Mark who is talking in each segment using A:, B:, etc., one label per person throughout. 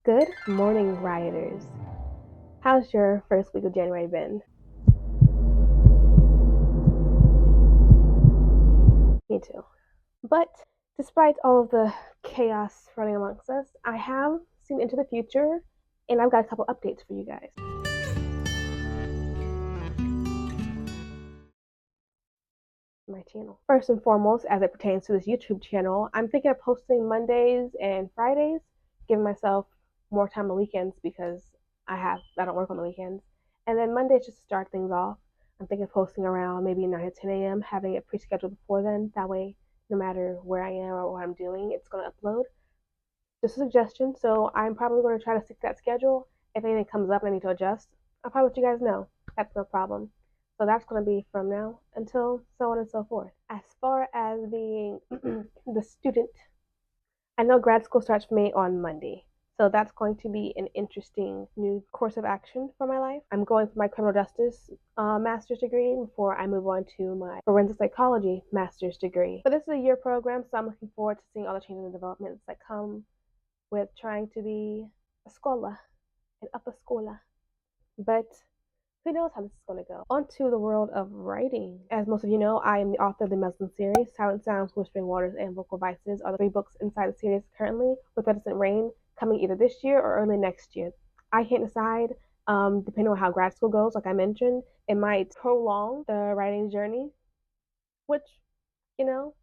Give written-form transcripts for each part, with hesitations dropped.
A: Good morning, rioters. How's your first week of January been? Me too. But despite all of the chaos running amongst us, I have seen into the future and I've got a couple updates for you guys. My channel. First and foremost, as it pertains to this YouTube channel, I'm thinking of posting Mondays and Fridays, giving myself more time on weekends because I don't work on the weekends. And then Mondays just to start things off. I'm thinking of posting around maybe 9 to 10 a.m., having it pre-scheduled before then. That way, no matter where I am or what I'm doing, it's going to upload. Just a suggestion. So I'm probably going to try to stick to that schedule. If anything comes up and I need to adjust, I'll probably let you guys know. That's no problem. So that's going to be from now until so on and so forth. As far as being the student, I know grad school starts for me on Monday. So that's going to be an interesting new course of action for my life. I'm going for my criminal justice master's degree before I move on to my forensic psychology master's degree. But this is a year program, so I'm looking forward to seeing all the changes and developments that come with trying to be a scholar, an upper schooler. But who knows how this is going to go? On to the world of writing. As most of you know, I am the author of the AMESLAN series. Silent Sounds, Whispering Waters, and Vocal Vices are the three books inside the series currently, with Reticent Rain coming either this year or early next year. I can't decide, depending on how grad school goes, like I mentioned, it might prolong the writing journey, which, you know,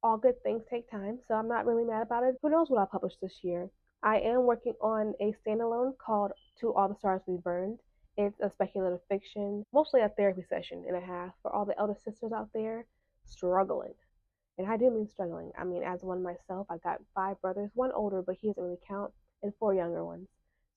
A: all good things take time, so I'm not really mad about it. Who knows what I'll publish this year? I am working on a standalone called To All the Stars We Burned. It's a speculative fiction, mostly a therapy session and a half for all the elder sisters out there struggling. And I do mean struggling. I mean, as one myself, I've got five brothers, one older, but he doesn't really count, and four younger ones.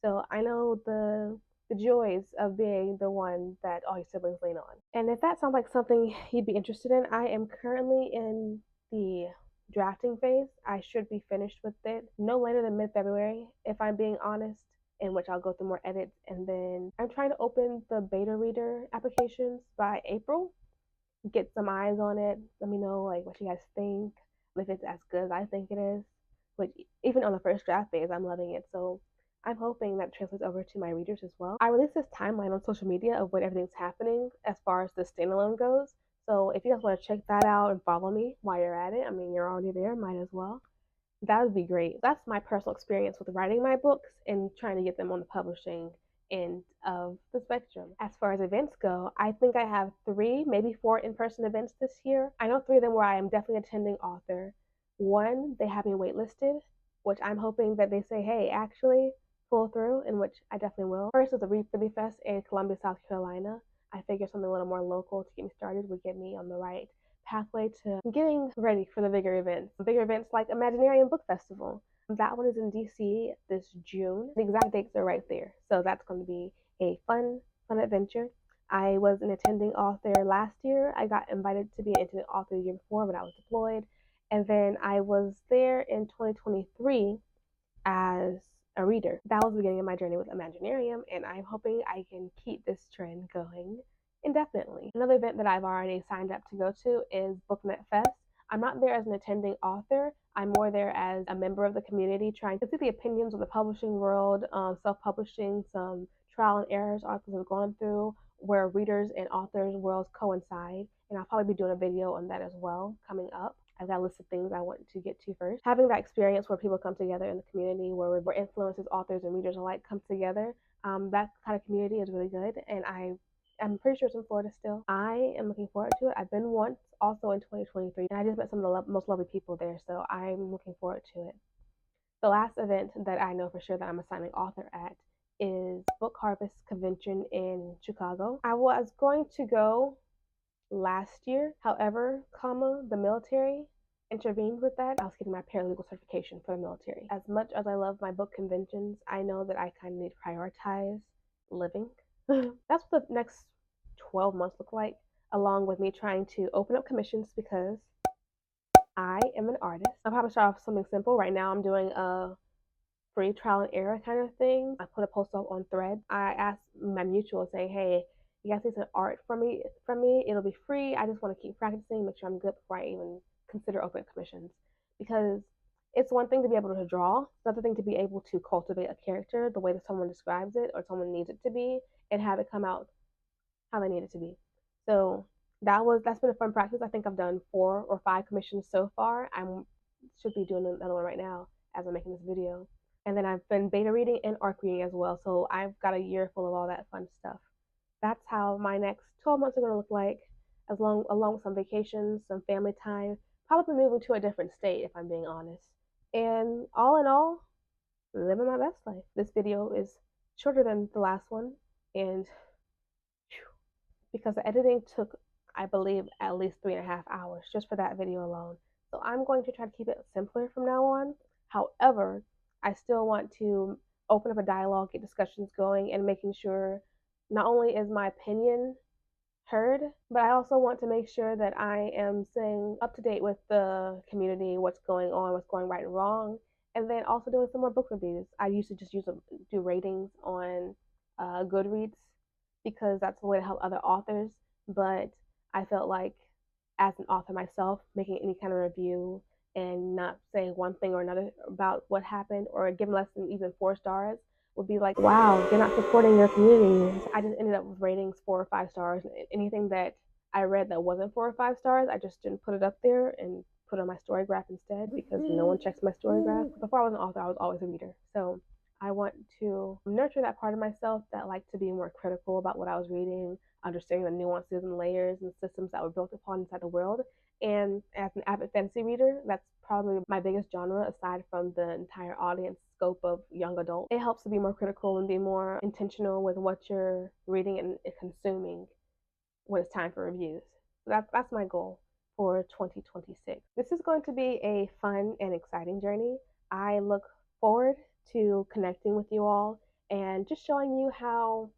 A: So I know the joys of being the one that all your siblings lean on. And if that sounds like something you'd be interested in, I am currently in the drafting phase. I should be finished with it no later than mid February, if I'm being honest, in which I'll go through more edits. And then I'm trying to open the beta reader applications by April, get some eyes on it. Let me know like what you guys think, if it's as good as I think it is. Which even on the first draft phase, I'm loving it. So I'm hoping that translates over to my readers as well. I released this timeline on social media of when everything's happening as far as the standalone goes. So if you guys want to check that out and follow me while you're at it, I mean you're already there, might as well. That would be great. That's my personal experience with writing my books and trying to get them on the publishing end of the spectrum. As far as events go, I think I have three, maybe four in person events this year. I know three of them where I am definitely attending author. One, they have me waitlisted, which I'm hoping that they say, hey, actually pull through, in which I definitely will. First is the Read Fest in Columbia, South Carolina. I figure something a little more local to get me started would get me on the right pathway to getting ready for the bigger events. Bigger events like Imaginarium Book Festival. That one is in DC this June. The exact dates are right there. So that's going to be a fun adventure. I was an attending author last year. I got invited to be an attending author the year before, but I was deployed. And then I was there in 2023 as a reader. That was the beginning of my journey with Imaginarium, and I'm hoping I can keep this trend going indefinitely. Another event that I've already signed up to go to is Booknet Fest. I'm not there as an attending author. I'm more there as a member of the community trying to see the opinions of the publishing world, self-publishing, some trial and errors authors have gone through, where readers and authors' worlds coincide. And I'll probably be doing a video on that as well coming up. I've got a list of things I want to get to first. Having that experience where people come together in the community, where influencers, authors, and readers alike come together, that kind of community is really good. And I'm pretty sure it's in Florida still. I am looking forward to it. I've been once also in 2023, and I just met some of the most lovely people there, so I'm looking forward to it. The last event that I know for sure that I'm a signing author at is Book Harvest Convention in Chicago. I was going to go last year. However, the military intervened with that. I was getting my paralegal certification for the military. As much as I love my book conventions, I know that I kind of need to prioritize living. That's what the next 12 months look like, along with me trying to open up commissions because I am an artist. I'll probably start off with something simple. Right now, I'm doing a free trial and error kind of thing. I put a post up on Thread. I asked my mutual, say, hey, you guys need some art from me. It'll be free. I just want to keep practicing, make sure I'm good before I even consider open commissions. Because It's one thing to be able to draw, it's another thing to be able to cultivate a character the way that someone describes it or someone needs it to be and have it come out how they need it to be. So that's been a fun practice. I think I've done 4 or 5 commissions so far. I should be doing another one right now as I'm making this video. And then I've been beta reading and ARC reading as well. So I've got a year full of all that fun stuff. That's how my next 12 months are going to look like, along with some vacations, some family time, probably moving to a different state if I'm being honest. And all in all, living my best life. This video is shorter than the last one, and because the editing took, I believe, at least 3.5 hours just for that video alone. So I'm going to try to keep it simpler from now on. However, I still want to open up a dialogue, get discussions going, and making sure not only is my opinion heard, but I also want to make sure that I am staying up to date with the community, what's going on, what's going right and wrong, and then also doing some more book reviews. I used to just do ratings on Goodreads because that's the way to help other authors, but I felt like as an author myself, making any kind of review and not saying one thing or another about what happened or giving less than even 4 stars would be like, wow, you're not supporting your community. So I just ended up with ratings 4 or 5 stars. Anything that I read that wasn't 4 or 5 stars, I just didn't put it up there and put on my story graph instead because no one checks my story graph. Before I was an author, I was always a reader. So I want to nurture that part of myself that liked to be more critical about what I was reading, understanding the nuances and layers and systems that were built upon inside the world. And as an avid fantasy reader, that's probably my biggest genre aside from the entire audience scope of young adult. It helps to be more critical and be more intentional with what you're reading and consuming when it's time for reviews. That's my goal for 2026. This is going to be a fun and exciting journey. I look forward to connecting with you all and just showing you how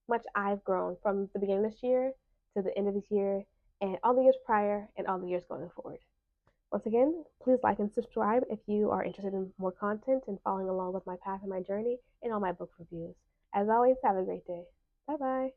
A: much I've grown from the beginning of this year to the end of this year and all the years prior and all the years going forward. Once again, please like and subscribe if you are interested in more content and following along with my path and my journey and all my book reviews. As always, have a great day. Bye bye.